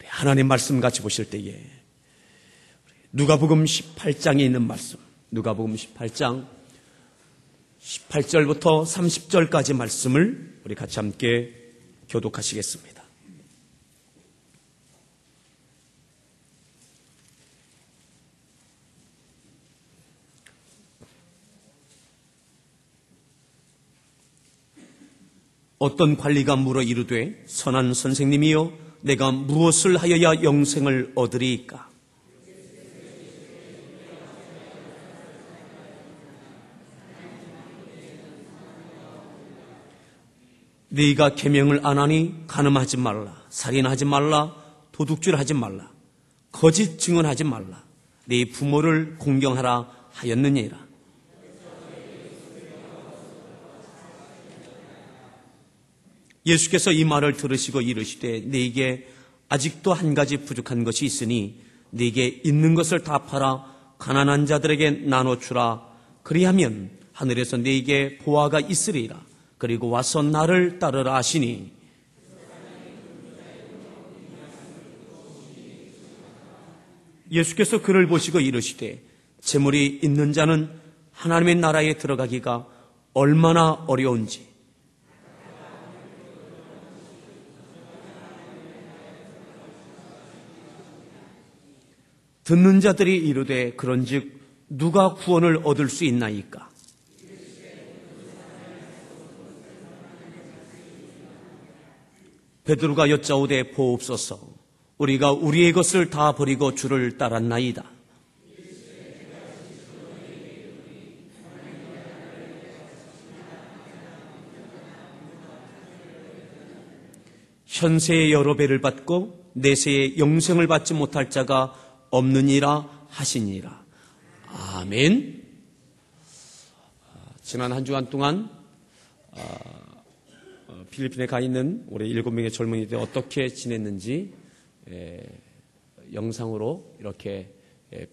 하나님 말씀 같이 보실 때에 누가복음 18장에 있는 말씀, 누가복음 18장 18절부터 30절까지 말씀을 우리 같이 함께 교독하시겠습니다. 어떤 관리가 물어 이르되 선한 선생님이여 내가 무엇을 하여야 영생을 얻으리이까? 네가 계명을 안 하니 간음하지 말라, 살인하지 말라, 도둑질하지 말라, 거짓 증언하지 말라, 네 부모를 공경하라 하였느니라. 예수께서 이 말을 들으시고 이르시되 네게 아직도 한 가지 부족한 것이 있으니 네게 있는 것을 다 팔아 가난한 자들에게 나눠주라. 그리하면 하늘에서 네게 보화가 있으리라. 그리고 와서 나를 따르라 하시니 예수께서 그를 보시고 이르시되 재물이 있는 자는 하나님의 나라에 들어가기가 얼마나 어려운지 듣는 자들이 이르되 그런즉 누가 구원을 얻을 수 있나이까? 베드로가 여짜오되 보옵소서 우리가 우리의 것을 다 버리고 주를 따랐나이다. 현세의 여러 배를 받고 내세의 영생을 받지 못할 자가 없느니라 하시니라. 아멘. 지난 한 주간 동안 필리핀에 가 있는 우리 7명의 젊은이들 어떻게 지냈는지 영상으로 이렇게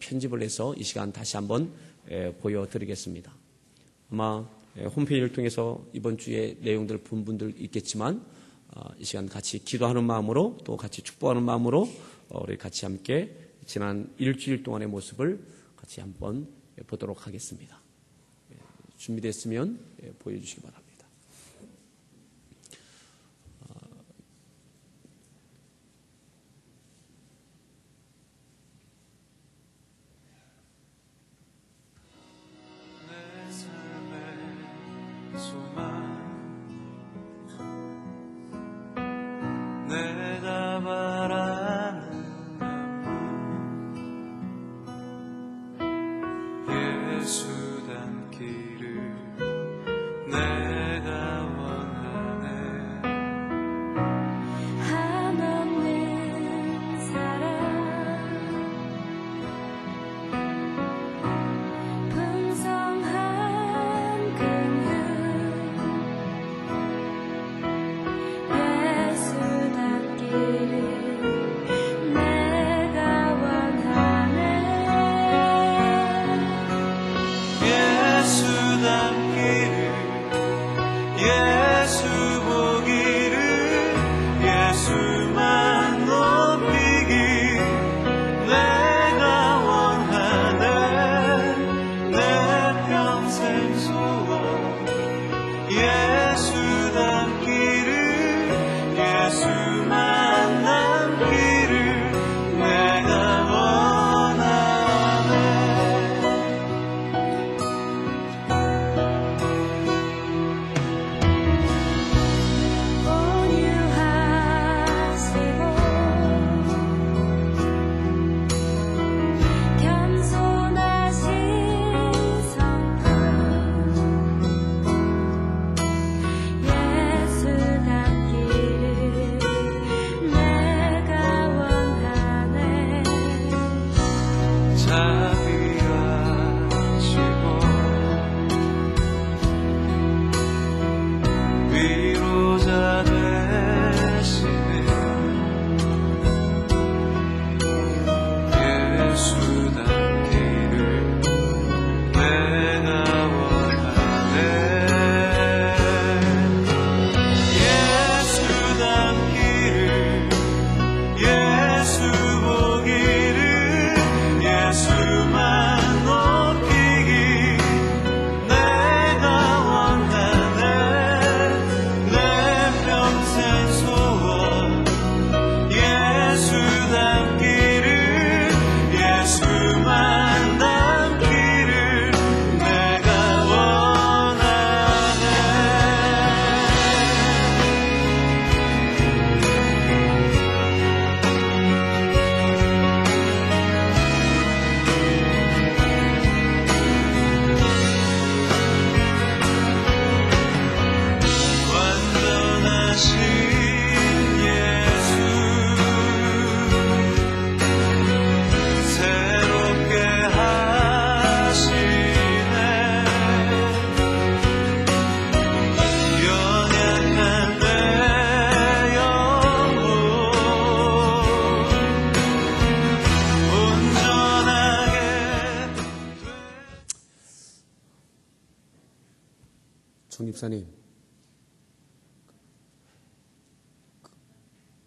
편집을 해서 이 시간 다시 한번 보여드리겠습니다. 아마 홈페이지를 통해서 이번 주에 내용들 본 분들 있겠지만 이 시간 같이 기도하는 마음으로 또 같이 축복하는 마음으로 우리 같이 함께 지난 일주일 동안의 모습을 같이 한번 보도록 하겠습니다. 준비됐으면 보여주시기 바랍니다. 내가 바라는 예수 닮기를 내가 원하네. 한없는 사랑 풍성한 긍휼 예수 닮기를 내가 원하네. 예수 닮기를 예수 보기를 예수만 높이길 내가 원하네. 내 평생 소원 예수 닮기를 예수만 남기를 내가 원하네. 온유하시고 집사님,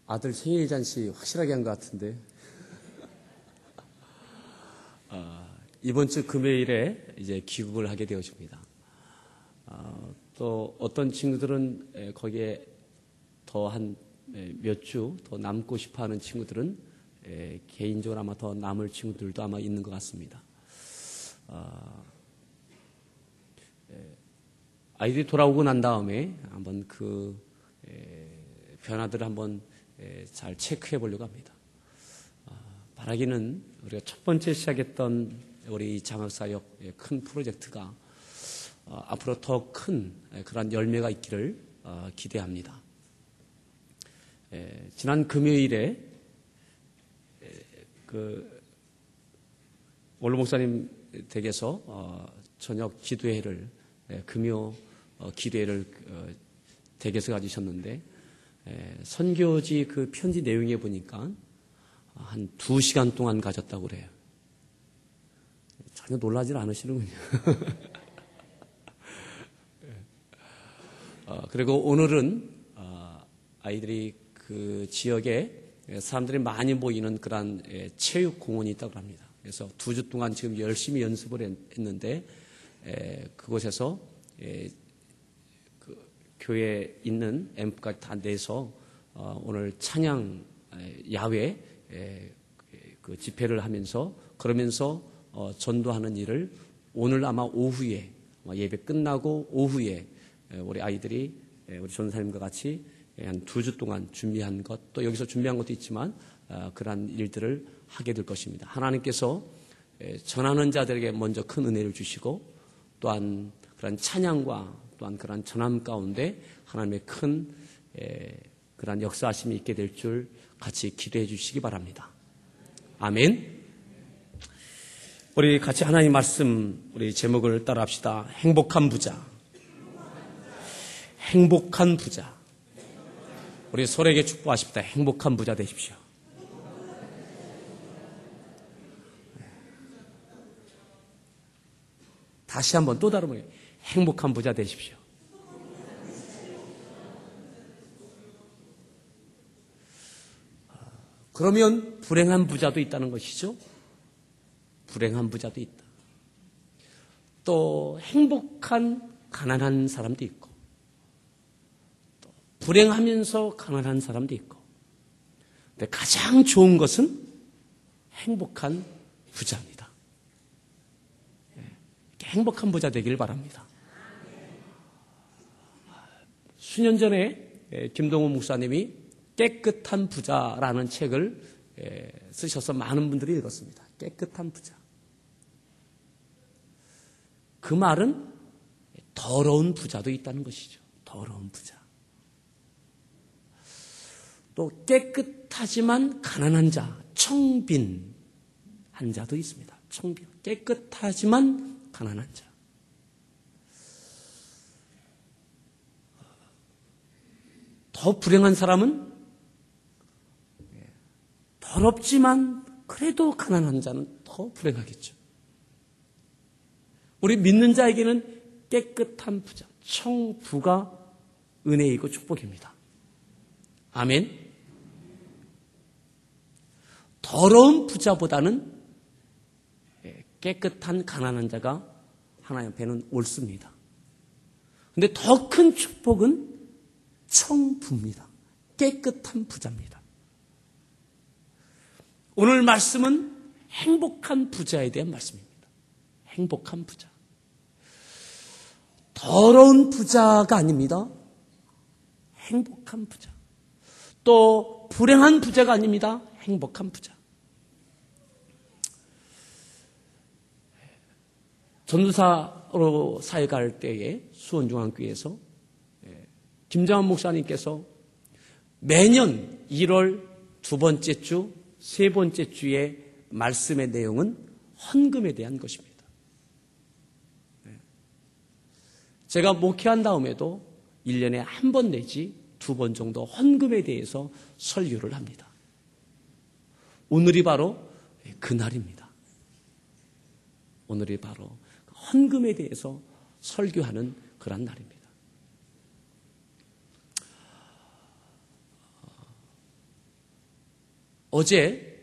아들 생일 잔치 확실하게 한 것 같은데. 이번 주 금요일에 이제 귀국을 하게 되어집니다. 또 어떤 친구들은 거기에 더 한 몇 주 더 남고 싶어 하는 친구들은 개인적으로 아마 더 남을 친구들도 아마 있는 것 같습니다. 아이들이 돌아오고 난 다음에 한번 그 변화들을 한번 잘 체크해 보려고 합니다. 바라기는 우리가 첫 번째 시작했던 우리 장학사역의 큰 프로젝트가 앞으로 더 큰 그런 열매가 있기를 기대합니다. 지난 금요일에 그 원로 목사님 댁에서 저녁 기도회를 금요 기도회를 댁에서 가지셨는데 선교지 그 편지 내용에 보니까 한 2시간 동안 가졌다고 그래요. 전혀 놀라질 않으시는군요. 그리고 오늘은 아이들이 그 지역에 사람들이 많이 모이는 그런 체육공원이 있다고 합니다. 그래서 2주 동안 지금 열심히 연습을 했는데 그곳에서 그 교회에 있는 앰프까지 다 내서 오늘 찬양 야외 그 집회를 하면서 그러면서 전도하는 일을 오늘 아마 오후에 예배 끝나고 오후에 우리 아이들이 우리 전사님과 같이 한 2주 동안 준비한 것, 또 여기서 준비한 것도 있지만 그러한 일들을 하게 될 것입니다. 하나님께서 전하는 자들에게 먼저 큰 은혜를 주시고 또한 그런 찬양과 또한 그런 전함 가운데 하나님의 큰 그런 역사하심이 있게 될 줄 같이 기도해 주시기 바랍니다. 아멘. 우리 같이 하나님 말씀 우리 제목을 따라합시다. 행복한 부자. 행복한 부자. 우리 서로에게 축복하십시다. 행복한 부자 되십시오. 다시 한번 또 다른 분에게 행복한 부자 되십시오. 그러면 불행한 부자도 있다는 것이죠. 불행한 부자도 있다. 또 행복한 가난한 사람도 있고 또 불행하면서 가난한 사람도 있고 근데 가장 좋은 것은 행복한 부자입니다. 행복한 부자 되기를 바랍니다. 수년 전에 김동호 목사님이 깨끗한 부자라는 책을 쓰셔서 많은 분들이 읽었습니다. 깨끗한 부자. 그 말은 더러운 부자도 있다는 것이죠. 더러운 부자. 또 깨끗하지만 가난한 자, 청빈한 자도 있습니다. 청빈. 깨끗하지만 가난한 자. 더 불행한 사람은 더럽지만 그래도 가난한 자는 더 불행하겠죠. 우리 믿는 자에게는 깨끗한 부자, 청부가 은혜이고 축복입니다. 아멘. 더러운 부자보다는 깨끗한 가난한 자가 하나님 앞에는 옳습니다. 그런데 더 큰 축복은 청부입니다. 깨끗한 부자입니다. 오늘 말씀은 행복한 부자에 대한 말씀입니다. 행복한 부자. 더러운 부자가 아닙니다. 행복한 부자. 또 불행한 부자가 아닙니다. 행복한 부자. 전도사로 사역할 때에 수원중앙교회에서 김장원 목사님께서 매년 1월 두 번째 주, 세 번째 주의 말씀의 내용은 헌금에 대한 것입니다. 제가 목회한 다음에도 1년에 한 번 내지 2번 정도 헌금에 대해서 설교를 합니다. 오늘이 바로 그날입니다. 오늘이 바로 헌금에 대해서 설교하는 그런 날입니다. 어제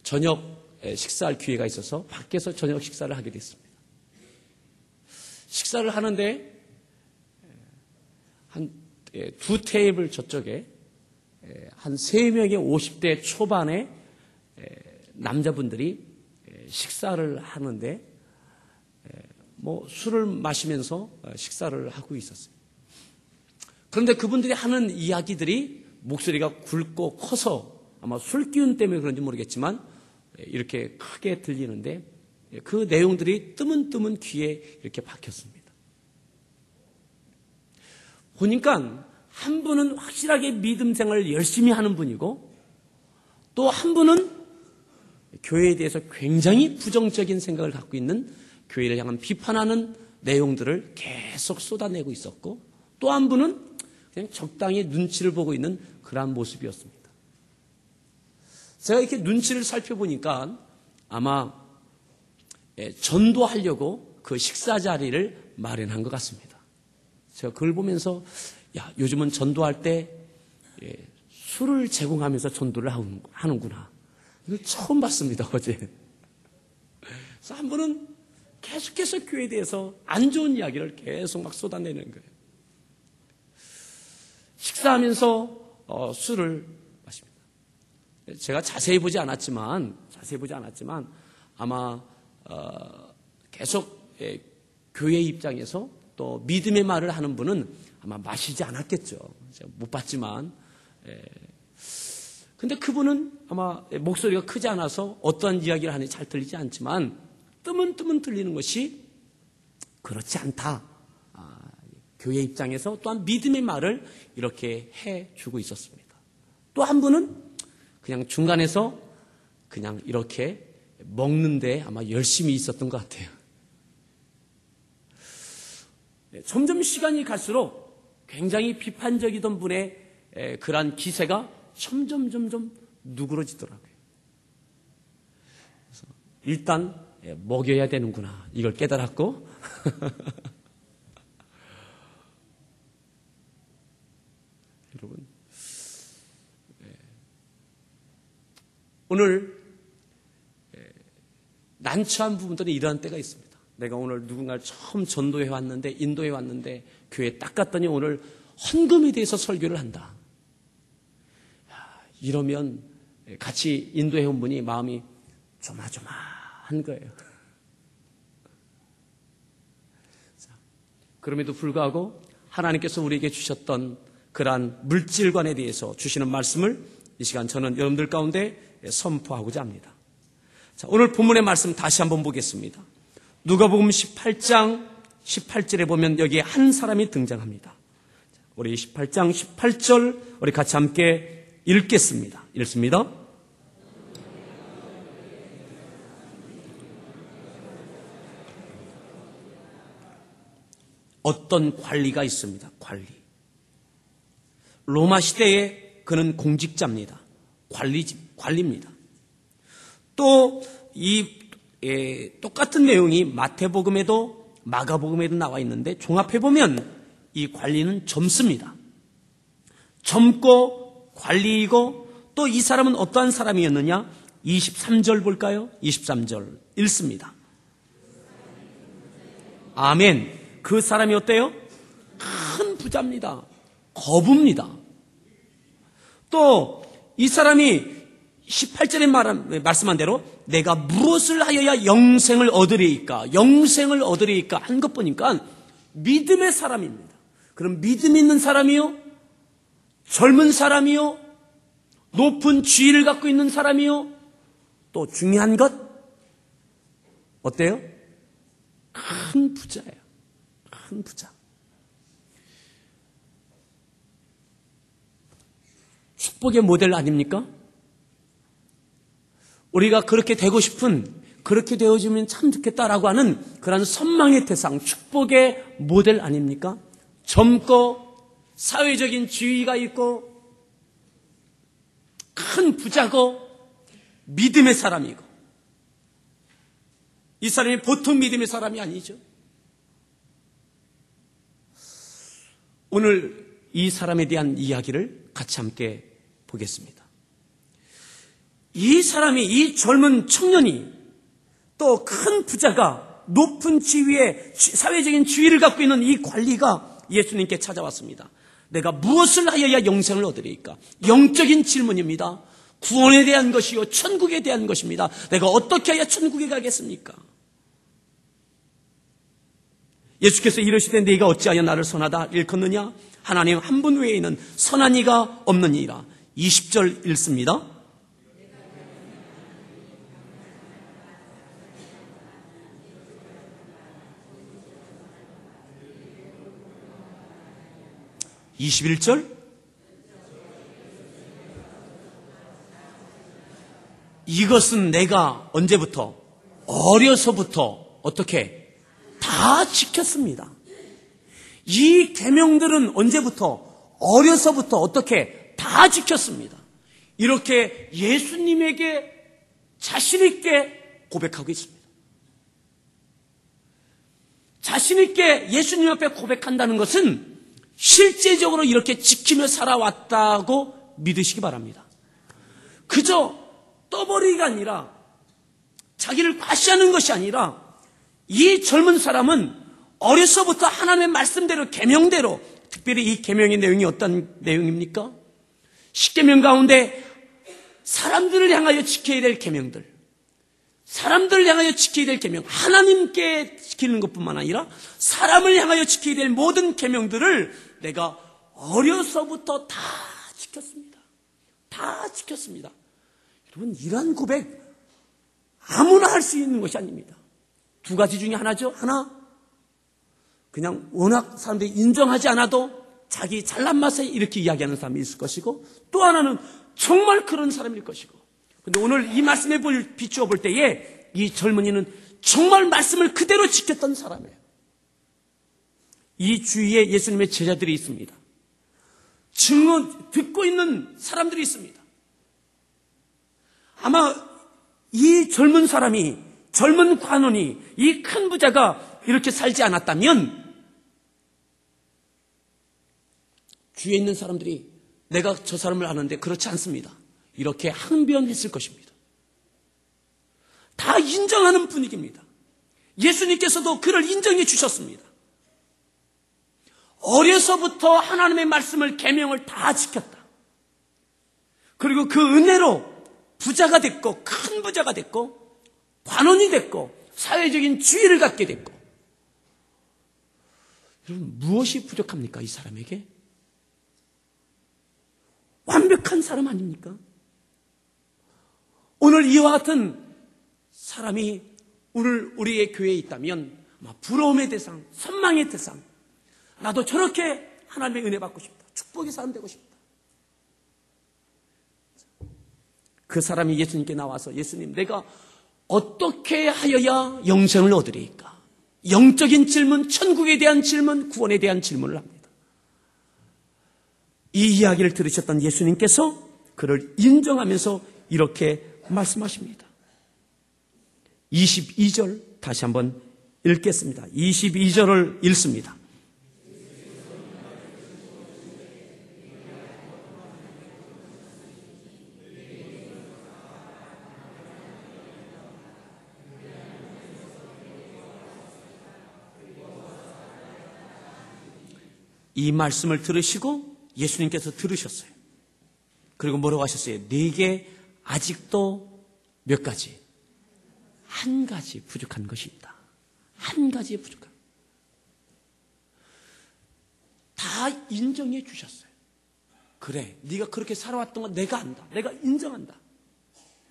저녁 식사할 기회가 있어서 밖에서 저녁 식사를 하게 됐습니다. 식사를 하는데 한 두 테이블 저쪽에 한 3명의 50대 초반의 남자분들이 식사를 하는데 뭐 술을 마시면서 식사를 하고 있었어요. 그런데 그분들이 하는 이야기들이 목소리가 굵고 커서 아마 술 기운 때문에 그런지 모르겠지만 이렇게 크게 들리는데 그 내용들이 뜨문뜨문 귀에 이렇게 박혔습니다. 보니까 한 분은 확실하게 믿음 생활을 열심히 하는 분이고 또 한 분은 교회에 대해서 굉장히 부정적인 생각을 갖고 있는 교회를 향한 비판하는 내용들을 계속 쏟아내고 있었고 또 한 분은 그냥 적당히 눈치를 보고 있는 그러한 모습이었습니다. 제가 이렇게 눈치를 살펴보니까 아마 전도하려고 그 식사 자리를 마련한 것 같습니다. 제가 그걸 보면서 야, 요즘은 전도할 때 술을 제공하면서 전도를 하는구나. 이걸 처음 봤습니다, 어제. 그래서 한 분은 계속해서 교회에 대해서 안 좋은 이야기를 계속 막 쏟아내는 거예요. 식사하면서 술을 마십니다. 제가 자세히 보지 않았지만 아마 계속 교회 입장에서 또 믿음의 말을 하는 분은 아마 마시지 않았겠죠. 제가 못 봤지만. 근데 그분은 아마 목소리가 크지 않아서 어떠한 이야기를 하는지 잘 들리지 않지만 뜨문뜨문 들리는 것이 그렇지 않다. 교회 입장에서 또한 믿음의 말을 이렇게 해주고 있었습니다. 또 한 분은 그냥 중간에서 그냥 이렇게 먹는데 아마 열심히 있었던 것 같아요. 점점 시간이 갈수록 굉장히 비판적이던 분의 그러한 기세가 점점 누그러지더라고요. 그래서 일단 먹여야 되는구나 이걸 깨달았고 여러분 오늘 난처한 부분들은 이러한 때가 있습니다. 내가 오늘 누군가를 처음 전도해 왔는데 인도해 왔는데 교회에 딱 갔더니 오늘 헌금에 대해서 설교를 한다. 이러면 같이 인도해 온 분이 마음이 조마조마한 거예요. 그럼에도 불구하고 하나님께서 우리에게 주셨던 그러한 물질관에 대해서 주시는 말씀을 이 시간 저는 여러분들 가운데 선포하고자 합니다. 자, 오늘 본문의 말씀 다시 한번 보겠습니다. 누가복음 18장 18절에 보면 여기에 한 사람이 등장합니다. 우리 18장 18절 우리 같이 함께 읽겠습니다. 읽습니다. 어떤 관리가 있습니다. 로마 시대에 그는 공직자입니다. 관리입니다. 또 이 똑같은 내용이 마태복음에도 마가복음에도 나와 있는데 종합해보면 이 관리는 젊습니다. 젊고 관리이고 또 이 사람은 어떠한 사람이었느냐? 23절 볼까요? 23절 읽습니다. 아멘. 그 사람이 어때요? 큰 부자입니다. 거부입니다. 또 이 사람이 18절에 말씀한 대로 내가 무엇을 하여야 영생을 얻으리이까 한 것 보니까 믿음의 사람입니다. 그럼 믿음 있는 사람이요? 젊은 사람이요? 높은 지위를 갖고 있는 사람이요? 또 중요한 것? 어때요? 큰 부자예요. 큰 부자. 축복의 모델 아닙니까? 우리가 그렇게 되고 싶은, 그렇게 되어지면 참 좋겠다라고 하는 그런 선망의 대상, 축복의 모델 아닙니까? 젊고 사회적인 지위가 있고 큰 부자고 믿음의 사람이고 이 사람이 보통 믿음의 사람이 아니죠. 오늘 이 사람에 대한 이야기를 같이 함께 보겠습니다. 이 사람이, 이 젊은 청년이 또 큰 부자가 높은 지위에 사회적인 지위를 갖고 있는 이 관리가 예수님께 찾아왔습니다. 내가 무엇을 하여야 영생을 얻으리까? 영적인 질문입니다. 구원에 대한 것이요 천국에 대한 것입니다. 내가 어떻게 해야 천국에 가겠습니까? 예수께서 이르시되 네가 어찌하여 나를 선하다 일컫느냐? 하나님 한 분 외에는 선한 이가 없느니라. 20절 읽습니다. (21절) 이것은 내가 언제부터? 어려서부터 어떻게? 다 지켰습니다. 이 계명들은 언제부터? 어려서부터 어떻게? 다 지켰습니다. 이렇게 예수님에게 자신 있게 고백하고 있습니다. 자신 있게 예수님 앞에 고백한다는 것은 실제적으로 이렇게 지키며 살아왔다고 믿으시기 바랍니다. 그저 떠버리기가 아니라, 자기를 과시하는 것이 아니라, 이 젊은 사람은 어려서부터 하나님의 말씀대로, 계명대로, 특별히 이 계명의 내용이 어떤 내용입니까? 10계명 가운데 사람들을 향하여 지켜야 될 계명들, 사람들을 향하여 지켜야 될 계명, 하나님께 지키는 것뿐만 아니라 사람을 향하여 지켜야 될 모든 계명들을 내가 어려서부터 다 지켰습니다. 다 지켰습니다. 여러분, 이러한 고백 아무나 할 수 있는 것이 아닙니다. 두 가지 중에 하나죠. 하나, 그냥 워낙 사람들이 인정하지 않아도 자기 잘난 맛에 이렇게 이야기하는 사람이 있을 것이고, 또 하나는 정말 그런 사람일 것이고. 근데 오늘 이 말씀에 비추어 볼 때에 이 젊은이는 정말 말씀을 그대로 지켰던 사람이에요. 이 주위에 예수님의 제자들이 있습니다. 듣고 있는 사람들이 있습니다. 아마 이 젊은 사람이, 젊은 관원이, 이 큰 부자가 이렇게 살지 않았다면 주위에 있는 사람들이 내가 저 사람을 아는데 그렇지 않습니다. 이렇게 항변했을 것입니다. 다 인정하는 분위기입니다. 예수님께서도 그를 인정해 주셨습니다. 어려서부터 하나님의 말씀을, 계명을 다 지켰다. 그리고 그 은혜로 부자가 됐고, 큰 부자가 됐고, 관원이 됐고, 사회적인 지위를 갖게 됐고. 여러분, 무엇이 부족합니까? 이 사람에게? 완벽한 사람 아닙니까? 오늘 이와 같은 사람이 오늘 우리의 교회에 있다면 부러움의 대상, 선망의 대상, 나도 저렇게 하나님의 은혜 받고 싶다, 축복의 사람 되고 싶다. 그 사람이 예수님께 나와서, 예수님, 내가 어떻게 하여야 영생을 얻으리까? 영적인 질문, 천국에 대한 질문, 구원에 대한 질문을 합니다. 이 이야기를 들으셨던 예수님께서 그를 인정하면서 이렇게 말씀하십니다. 22절 다시 한번 읽겠습니다. 22절을 읽습니다. 이 말씀을 들으시고 예수님께서 들으셨어요. 그리고 뭐라고 하셨어요? 네게 아직도 몇 가지? 한 가지 부족한 것이 있다. 한 가지 부족한. 다 인정해 주셨어요. 그래, 네가 그렇게 살아왔던 건 내가 안다. 내가 인정한다.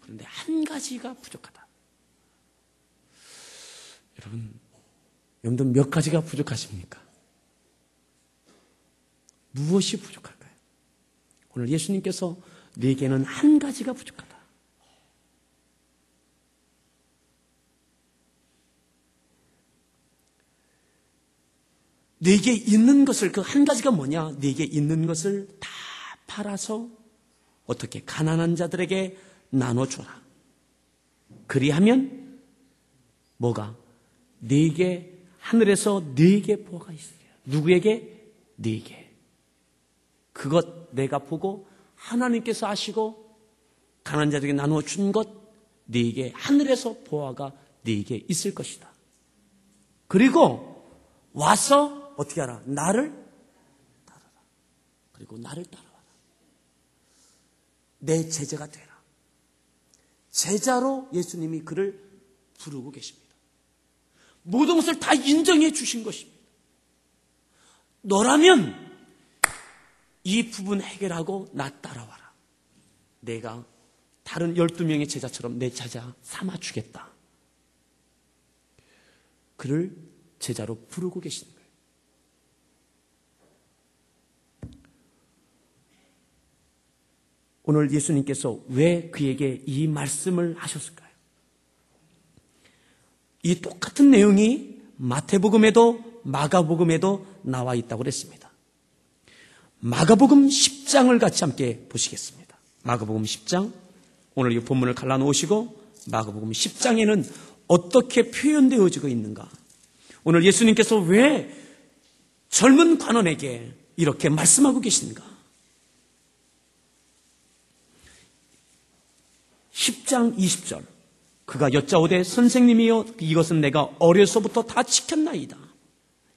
그런데 한 가지가 부족하다. 여러분, 여러분들 몇 가지가 부족하십니까? 무엇이 부족할까요? 오늘 예수님께서 네게는 한 가지가 부족하다. 네게 있는 것을, 그 한 가지가 뭐냐? 네게 있는 것을 다 팔아서 어떻게 가난한 자들에게 나눠줘라. 그리하면 뭐가? 네게 하늘에서 네게 보아가 있어요. 누구에게? 네게. 그것 내가 보고 하나님께서 아시고 가난한 자들에게 나누어 준 것 네게 하늘에서 보화가 네게 있을 것이다. 그리고 와서 어떻게 하라? 나를 따르라. 그리고 나를 따라와라. 내 제자가 되라. 제자로 예수님이 그를 부르고 계십니다. 모든 것을 다 인정해 주신 것입니다. 너라면 이 부분 해결하고 나 따라와라. 내가 다른 12명의 제자처럼 내 제자 삼아주겠다. 그를 제자로 부르고 계시는 거예요. 오늘 예수님께서 왜 그에게 이 말씀을 하셨을까요? 이 똑같은 내용이 마태복음에도 마가복음에도 나와 있다고 그랬습니다. 마가복음 10장을 같이 함께 보시겠습니다. 마가복음 10장, 오늘 이 본문을 갈라놓으시고 마가복음 10장에는 어떻게 표현되어지고 있는가? 오늘 예수님께서 왜 젊은 관원에게 이렇게 말씀하고 계신가? 10장 20절, 그가 여짜오되 선생님이여 이것은 내가 어려서부터 다 지켰나이다.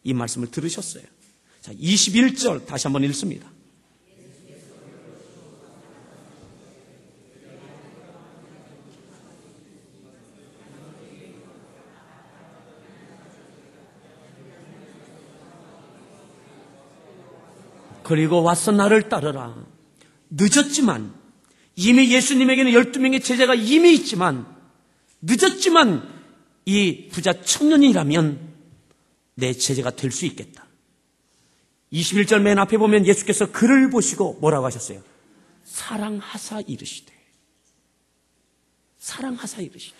이 말씀을 들으셨어요. 자, 21절 다시 한번 읽습니다. 그리고 와서 나를 따르라. 늦었지만, 이미 예수님에게는 12명의 제자가 이미 있지만, 늦었지만 이 부자 청년이라면 내 제자가 될 수 있겠다. 21절 맨 앞에 보면 예수께서 그를 보시고 뭐라고 하셨어요? 사랑하사 이르시되. 사랑하사 이르시되.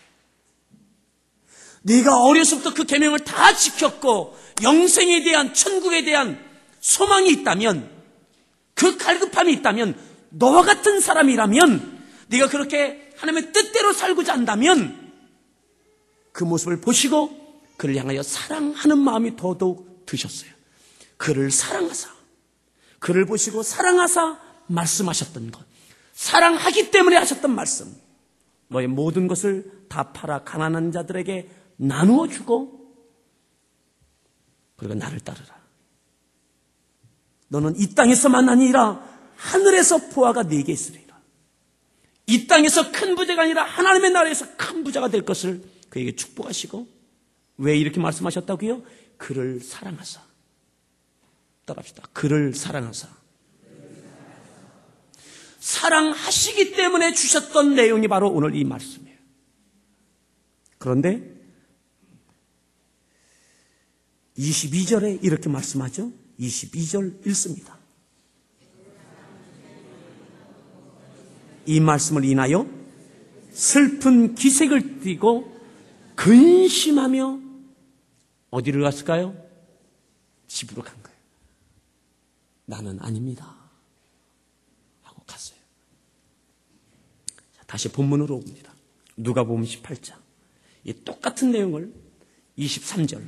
네가 어려서부터 그 계명을 다 지켰고 영생에 대한, 천국에 대한 소망이 있다면, 그 갈급함이 있다면, 너와 같은 사람이라면, 네가 그렇게 하나님의 뜻대로 살고자 한다면 그 모습을 보시고 그를 향하여 사랑하는 마음이 더더욱 드셨어요. 그를 사랑하사, 그를 보시고 사랑하사 말씀하셨던 것, 사랑하기 때문에 하셨던 말씀, 너의 모든 것을 다 팔아 가난한 자들에게 나누어 주고 그리고 나를 따르라. 너는 이 땅에서만 아니라 하늘에서 보화가 네게 있으리라. 이 땅에서 큰 부자가 아니라 하나님의 나라에서 큰 부자가 될 것을 그에게 축복하시고, 왜 이렇게 말씀하셨다고요? 그를 사랑하사. 따라합시다. 그를 사랑하사. 사랑하시기 때문에 주셨던 내용이 바로 오늘 이 말씀이에요. 그런데 22절에 이렇게 말씀하죠. 22절 읽습니다. 이 말씀을 인하여 슬픈 기색을 띠고 근심하며 어디를 갔을까요? 집으로 간 거예요. 나는 아닙니다 하고 갔어요. 다시 본문으로 옵니다. 누가복음 18장. 이 똑같은 내용을 23절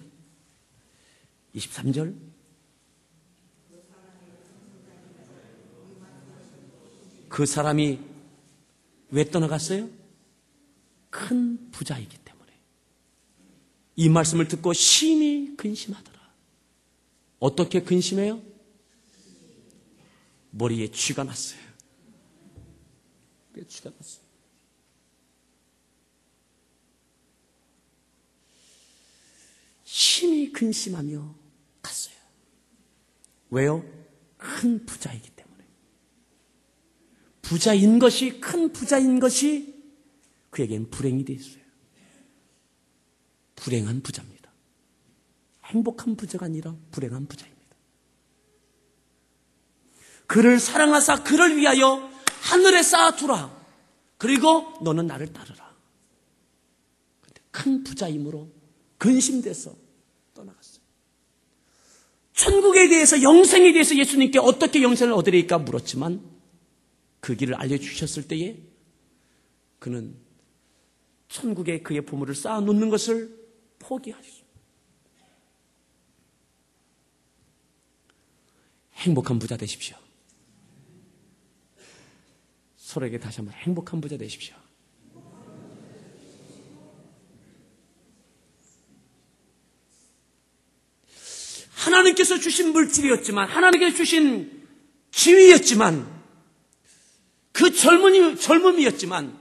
그 사람이 왜 떠나갔어요? 큰 부자이기 때문에. 이 말씀을 듣고 심히 근심하더라. 어떻게 근심해요? 머리에 쥐가 났어요. 쥐가 났어요. 심히 근심하며 갔어요. 왜요? 큰 부자이기 때문에. 부자인 것이, 큰 부자인 것이 그에겐 불행이 되어 있어요. 불행한 부자입니다. 행복한 부자가 아니라 불행한 부자입니다. 그를 사랑하사 그를 위하여 하늘에 쌓아두라. 그리고 너는 나를 따르라. 근데 큰 부자이므로 근심돼서 떠나갔어요. 천국에 대해서, 영생에 대해서 예수님께 어떻게 영생을 얻으리까 물었지만 그 길을 알려주셨을 때에 그는 천국에 그의 보물을 쌓아놓는 것을 포기하셨습니다. 행복한 부자 되십시오. 서로에게 다시 한번 행복한 부자 되십시오. 하나님께서 주신 물질이었지만, 하나님께서 주신 지위였지만, 그 젊음이었지만,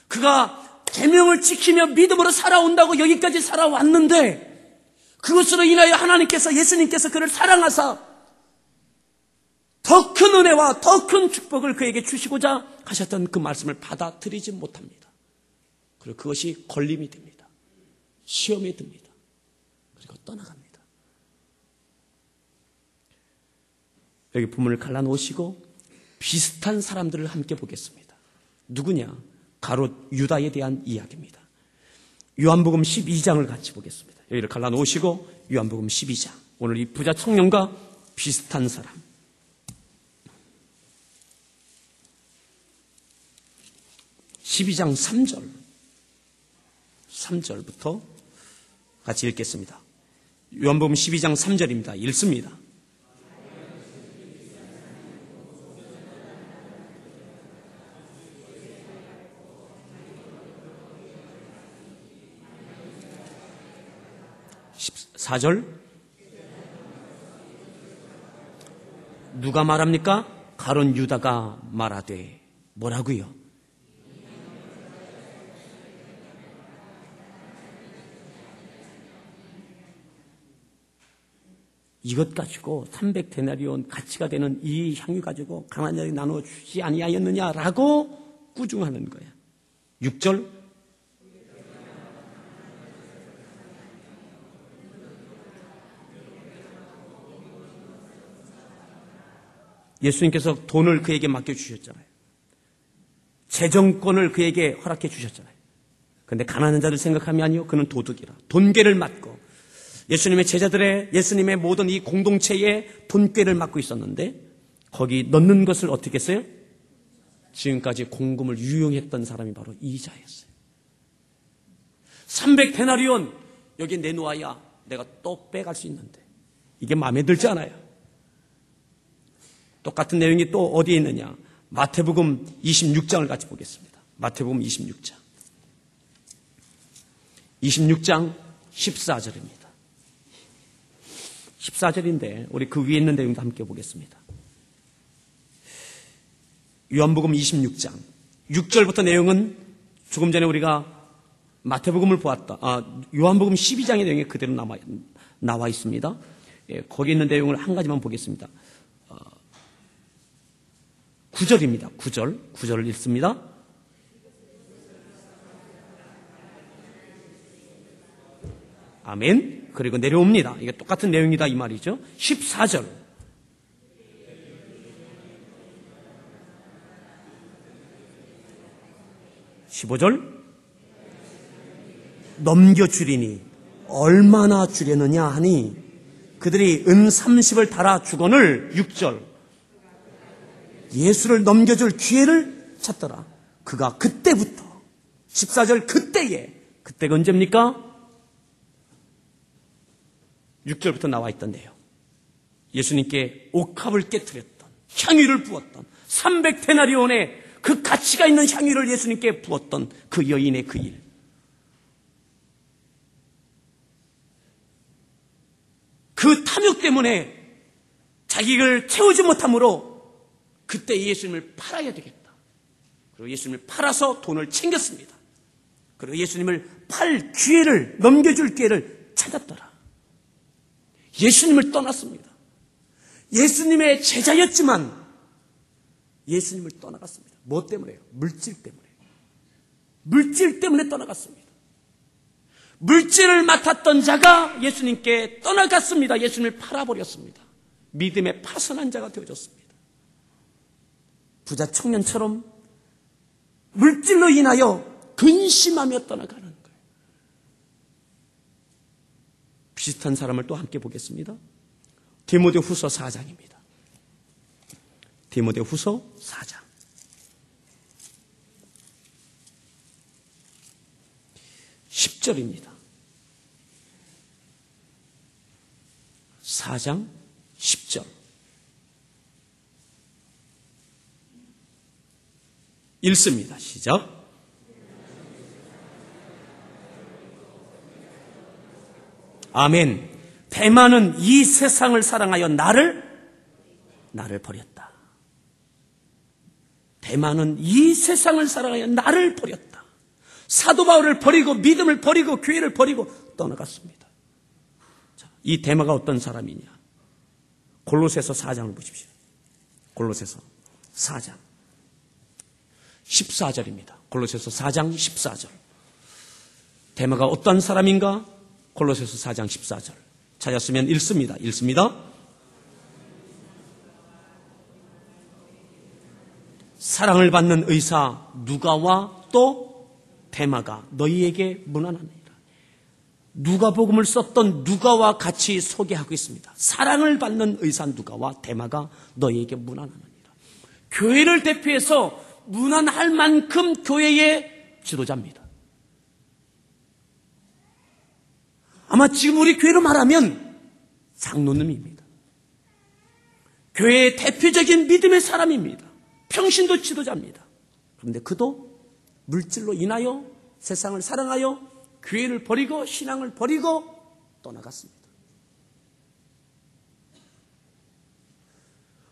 그가 계명을 지키며 믿음으로 살아온다고 여기까지 살아왔는데, 그것으로 인하여 하나님께서, 예수님께서 그를 사랑하사 더 큰 은혜와 더 큰 축복을 그에게 주시고자 하셨던 그 말씀을 받아들이지 못합니다. 그리고 그것이 걸림이 됩니다. 시험이 듭니다. 그리고 떠나갑니다. 여기 부문을 갈라놓으시고 비슷한 사람들을 함께 보겠습니다. 누구냐? 가롯 유다에 대한 이야기입니다. 요한복음 12장을 같이 보겠습니다. 여기를 갈라놓으시고 요한복음 12장. 오늘 이 부자 청년과 비슷한 사람. 12장 3절부터 같이 읽겠습니다. 요한복음 12장 3절입니다. 읽습니다. (14절) 누가 말합니까? 가룟 유다가 말하되 뭐라고요? 이것 가지고 300데나리온 가치가 되는 이 향유 가지고 가난한 자에게 나누어 주지 아니하였느냐라고 꾸중하는 거야. 6절 예수님께서 돈을 그에게 맡겨주셨잖아요. 재정권을 그에게 허락해 주셨잖아요. 그런데 가난한 자를 생각하면요, 그는 도둑이라 돈괴를 맡고 예수님의 제자들의, 예수님의 모든 이 공동체에 돈괴를 맡고 있었는데 거기 넣는 것을 어떻게 했어요? 지금까지 공금을 유용했던 사람이 바로 이자였어요. 300데나리온 여기 내놓아야 내가 또 빼갈 수 있는데 이게 마음에 들지 않아요. 똑같은 내용이 또 어디에 있느냐? 마태복음 26장을 같이 보겠습니다. 마태복음 26장 14절입니다. 14절인데 우리 그 위에 있는 내용도 함께 보겠습니다. 요한복음 26장 6절부터 내용은 조금 전에 우리가 마태복음을 보았다. 요한복음 12장의 내용이 그대로 나와 있습니다. 예, 거기 있는 내용을 한 가지만 보겠습니다. 9절입니다. 9절을 읽습니다. 아멘. 그리고 내려옵니다. 이게 똑같은 내용이다 이 말이죠. 14절. 15절. 넘겨주리니 얼마나 주려느냐 하니 그들이 은 30을 달아 주거늘. 6절. 예수를 넘겨줄 기회를 찾더라. 그가 그때부터 14절 그때가 언제입니까? 6절부터 나와 있던 내용. 예수님께 옥합을 깨뜨렸던, 향유를 부었던 300데나리온의 그 가치가 있는 향유를 예수님께 부었던 그 여인의 그 일. 그 탐욕 때문에 자기를 채우지 못함으로 그때 예수님을 팔아야 되겠다. 그리고 예수님을 팔아서 돈을 챙겼습니다. 그리고 예수님을 팔 기회를, 넘겨줄 기회를 찾았더라. 예수님을 떠났습니다. 예수님의 제자였지만 예수님을 떠나갔습니다. 뭐 때문에요? 물질 때문에. 물질 때문에 떠나갔습니다. 물질을 맡았던 자가 예수님께 떠나갔습니다. 예수님을 팔아버렸습니다. 믿음의 파선한 자가 되어졌습니다. 부자 청년처럼 물질로 인하여 근심하며 떠나가는 거예요. 비슷한 사람을 또 함께 보겠습니다. 디모데후서 4장입니다. 디모데후서 4장 10절입니다. 4장 10절. 읽습니다. 시작. 아멘. 대만은 이 세상을 사랑하여 나를 버렸다. 대만은 이 세상을 사랑하여 나를 버렸다. 사도 바울을 버리고 믿음을 버리고 교회를 버리고 떠나갔습니다. 자, 이 대마가 어떤 사람이냐? 골로새서 4장을 보십시오. 골로새서 4장 14절입니다. 골로새서 4장 14절. 대마가 어떤 사람인가? 골로새서 4장 14절. 찾았으면 읽습니다. 사랑을 받는 의사 누가와 또 대마가 너희에게 문안하니라. 누가복음을 썼던 누가와 같이 소개하고 있습니다. 사랑을 받는 의사 누가와 대마가 너희에게 문안하니라. 교회를 대표해서 문안할 만큼 교회의 지도자입니다. 아마 지금 우리 교회로 말하면 장로님입니다. 교회의 대표적인 믿음의 사람입니다. 평신도 지도자입니다. 그런데 그도 물질로 인하여 세상을 사랑하여 교회를 버리고 신앙을 버리고 떠나갔습니다.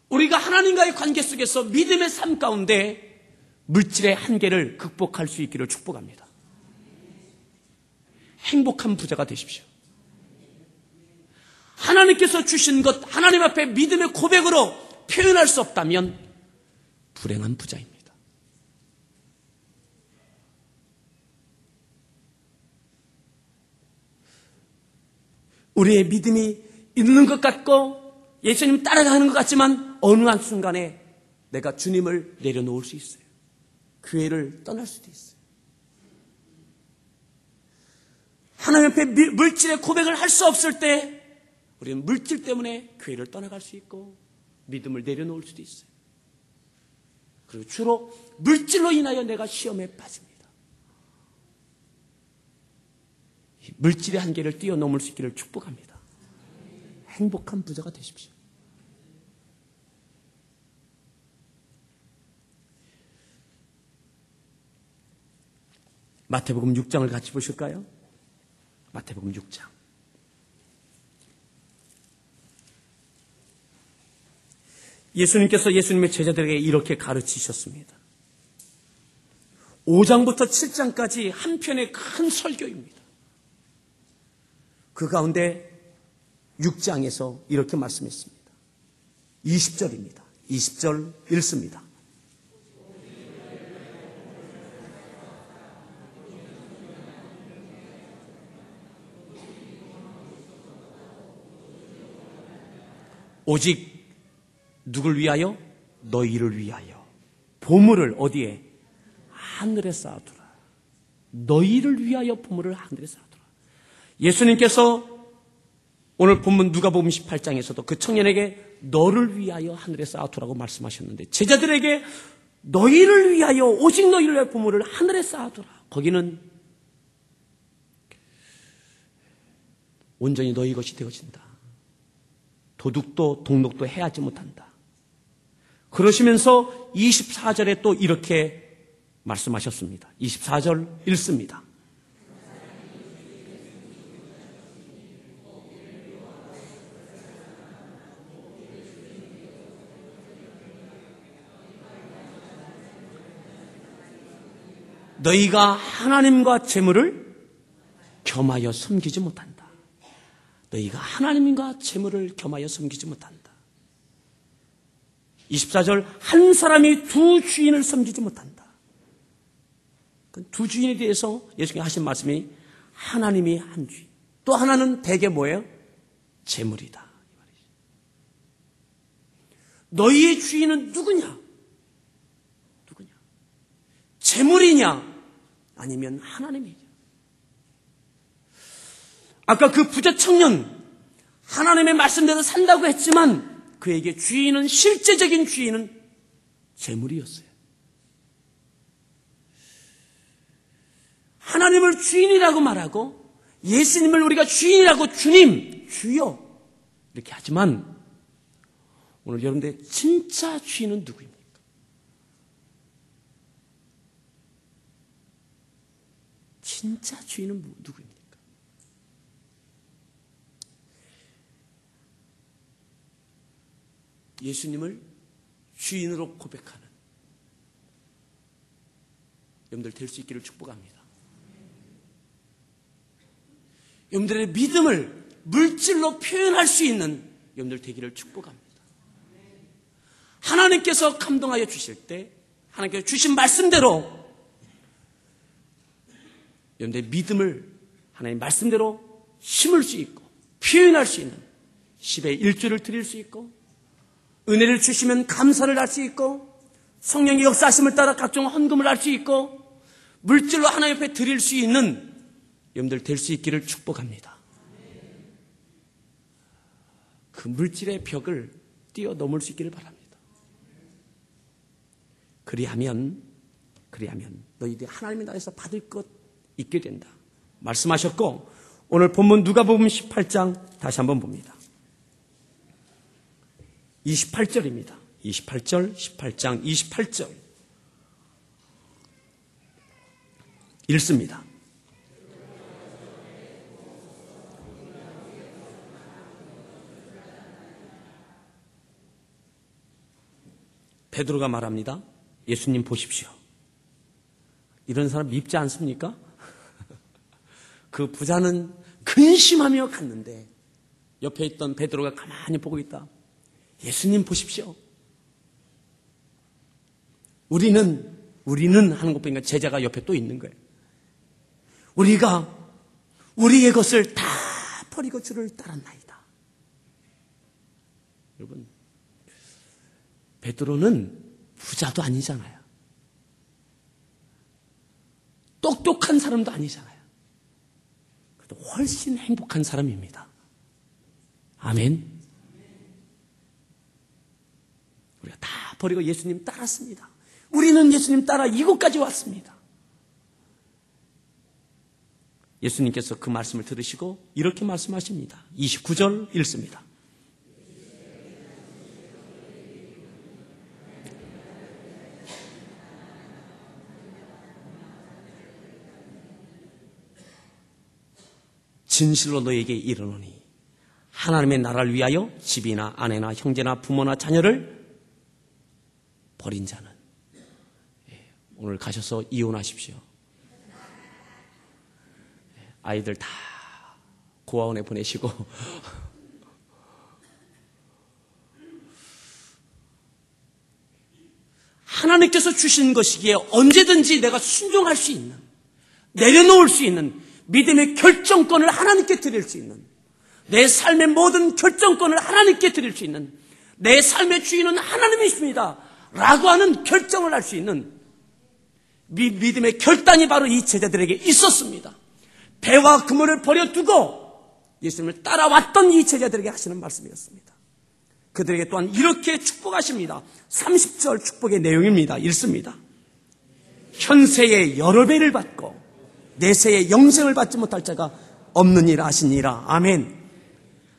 우리가 하나님과의 관계 속에서 믿음의 삶 가운데 물질의 한계를 극복할 수 있기를 축복합니다. 행복한 부자가 되십시오. 하나님께서 주신 것 하나님 앞에 믿음의 고백으로 표현할 수 없다면 불행한 부자입니다. 우리의 믿음이 있는 것 같고 예수님 따라가는 것 같지만 어느 한순간에 내가 주님을 내려놓을 수 있어요. 교회를 떠날 수도 있어요. 하나님 앞에 물질의 고백을 할 수 없을 때 우리는 물질 때문에 교회를 떠나갈 수 있고 믿음을 내려놓을 수도 있어요. 그리고 주로 물질로 인하여 내가 시험에 빠집니다. 물질의 한계를 뛰어넘을 수 있기를 축복합니다. 행복한 부자가 되십시오. 마태복음 6장을 같이 보실까요? 마태복음 6장. 예수님께서 예수님의 제자들에게 이렇게 가르치셨습니다. 5장부터 7장까지 한 편의 큰 설교입니다. 그 가운데 6장에서 이렇게 말씀했습니다. 20절입니다. 20절 읽습니다. 오직 누굴 위하여? 너희를 위하여. 보물을 어디에? 하늘에 쌓아두라. 너희를 위하여 보물을 하늘에 쌓아두라. 예수님께서 오늘 본문 누가복음 18장에서도 그 청년에게 너를 위하여 하늘에 쌓아두라고 말씀하셨는데 제자들에게 너희를 위하여 오직 너희를 위하여 보물을 하늘에 쌓아두라. 거기는 온전히 너희 것이 되어진다. 도둑도 동록도 해하지 못한다. 그러시면서 24절에 또 이렇게 말씀하셨습니다. 24절 읽습니다. 너희가 하나님과 재물을 겸하여 섬기지 못한다. 너희가 하나님과 재물을 겸하여 섬기지 못한다. 24절 한 사람이 두 주인을 섬기지 못한다. 두 주인에 대해서 예수님이 하신 말씀이 하나님이 한 주인, 또 하나는 대개 뭐예요? 재물이다. 너희의 주인은 누구냐? 재물이냐? 아니면 하나님이냐? 아까 그 부자 청년 하나님의 말씀대로 산다고 했지만 그에게 주인은 실제적인 주인은 재물이었어요. 하나님을 주인이라고 말하고 예수님을 우리가 주인이라고 주님, 주여 이렇게 하지만 오늘 여러분들의 진짜 주인은 누구입니까? 진짜 주인은 누구입니까? 예수님을 주인으로 고백하는 여러분들 될 수 있기를 축복합니다. 여러분들의 믿음을 물질로 표현할 수 있는 여러분들 되기를 축복합니다. 하나님께서 감동하여 주실 때 하나님께서 주신 말씀대로 여러분들의 믿음을 하나님 말씀대로 심을 수 있고 표현할 수 있는 10의 1조를 드릴 수 있고 은혜를 주시면 감사를 할 수 있고 성령의 역사하심을 따라 각종 헌금을 할 수 있고 물질로 하나님 앞에 드릴 수 있는 여러분들 될 수 있기를 축복합니다. 그 물질의 벽을 뛰어넘을 수 있기를 바랍니다. 그리하면 너희들이 하나님의 나라에서 받을 것 있게 된다 말씀하셨고, 오늘 본문 누가복음 18장 다시 한번 봅니다. 28절입니다. 28절, 18장 28절 읽습니다. 베드로가 말합니다. 예수님 보십시오. 이런 사람 밉지 않습니까? 그 부자는 근심하며 갔는데 옆에 있던 베드로가 가만히 보고 있다. 예수님 보십시오. 우리는 하는 것 보니까 제자가 옆에 또 있는 거예요. 우리가 우리의 것을 다 버리고 주를 따랐나이다. 여러분, 베드로는 부자도 아니잖아요. 똑똑한 사람도 아니잖아요. 그래도 훨씬 행복한 사람입니다. 아멘. 우리가 다 버리고 예수님 따랐습니다. 우리는 예수님 따라 이곳까지 왔습니다. 예수님께서 그 말씀을 들으시고 이렇게 말씀하십니다. 29절 읽습니다. 진실로 너에게 이르노니 하나님의 나라를 위하여 집이나 아내나 형제나 부모나 자녀를 버린 자는 오늘 가셔서 이혼하십시오. 아이들 다 고아원에 보내시고 하나님께서 주신 것이기에 언제든지 내가 순종할 수 있는, 내려놓을 수 있는 믿음의 결정권을 하나님께 드릴 수 있는, 내 삶의 모든 결정권을 하나님께 드릴 수 있는, 내 삶의 주인은 하나님이십니다 라고 하는 결정을 할 수 있는 믿음의 결단이 바로 이 제자들에게 있었습니다. 배와 그물을 버려두고 예수님을 따라왔던 이 제자들에게 하시는 말씀이었습니다. 그들에게 또한 이렇게 축복하십니다. 30절 축복의 내용입니다. 읽습니다. 현세의 여러 배를 받고 내세의 영생을 받지 못할 자가 없느니라 하시니라. 아멘.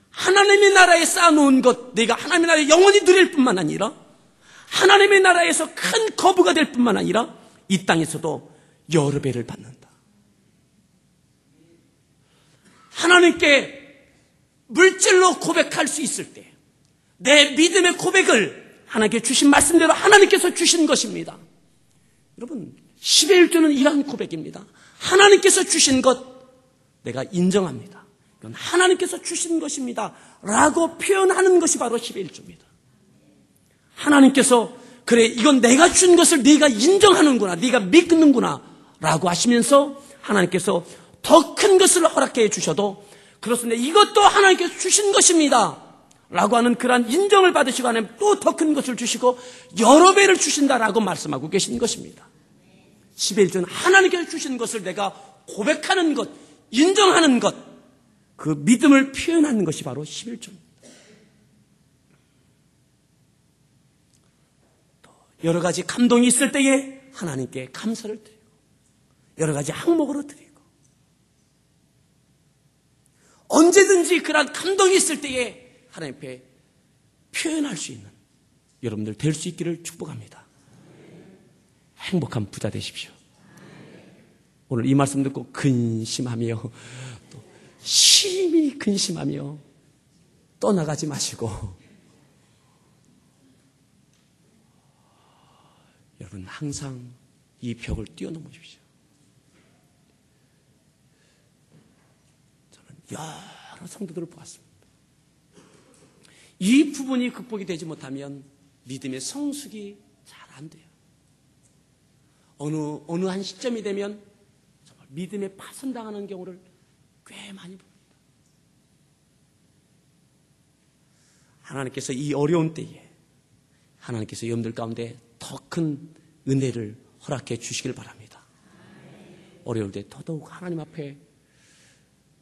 하나님의 나라에 쌓아놓은 것, 내가 하나님의 나라에 영원히 누릴 뿐만 아니라 하나님의 나라에서 큰 거부가 될 뿐만 아니라 이 땅에서도 여러 배를 받는다. 하나님께 물질로 고백할 수 있을 때 내 믿음의 고백을 하나님께 주신 말씀대로 하나님께서 주신 것입니다. 여러분, 10의 1조는 이러한 고백입니다. 하나님께서 주신 것 내가 인정합니다. 이건 하나님께서 주신 것입니다 라고 표현하는 것이 바로 10의 1조입니다. 하나님께서 그래, 이건 내가 준 것을 네가 인정하는구나, 네가 믿는구나 라고 하시면서 하나님께서 더 큰 것을 허락해 주셔도 그렇습니다, 이것도 하나님께서 주신 것입니다 라고 하는 그러한 인정을 받으시고 하나님 또 더 큰 것을 주시고 여러 배를 주신다라고 말씀하고 계신 것입니다. 10의 1조는 하나님께서 주신 것을 내가 고백하는 것, 인정하는 것, 그 믿음을 표현하는 것이 바로 11조입니다. 또 여러 가지 감동이 있을 때에 하나님께 감사를 드리고 여러 가지 항목으로 드리고 언제든지 그러한 감동이 있을 때에 하나님 앞에 표현할 수 있는 여러분들 될 수 있기를 축복합니다. 행복한 부자 되십시오. 오늘 이 말씀 듣고 근심하며 또 심히 근심하며 떠나가지 마시고 여러분 항상 이 벽을 뛰어넘으십시오. 저는 여러 성도들을 보았습니다. 이 부분이 극복이 되지 못하면 믿음의 성숙이 잘 안 돼요. 어느 한 시점이 되면 정말 믿음에 파손당하는 경우를 꽤 많이 봅니다. 하나님께서 이 어려운 때에 하나님께서 여러분들 가운데 더 큰 은혜를 허락해 주시길 바랍니다. 어려울 때 더더욱 하나님 앞에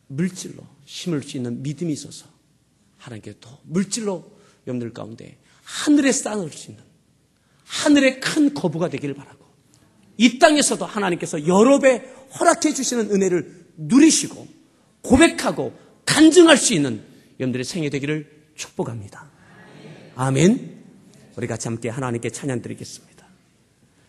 물질로 심을 수 있는 믿음이 있어서 하나님께 더 물질로 여러분들 가운데 하늘에 쌓을 수 있는 하늘의 큰 거부가 되기를 바라고 이 땅에서도 하나님께서 여러 배 허락해 주시는 은혜를 누리시고 고백하고 간증할 수 있는 여러분들의 생애 되기를 축복합니다. 아멘. 우리 같이 함께 하나님께 찬양 드리겠습니다.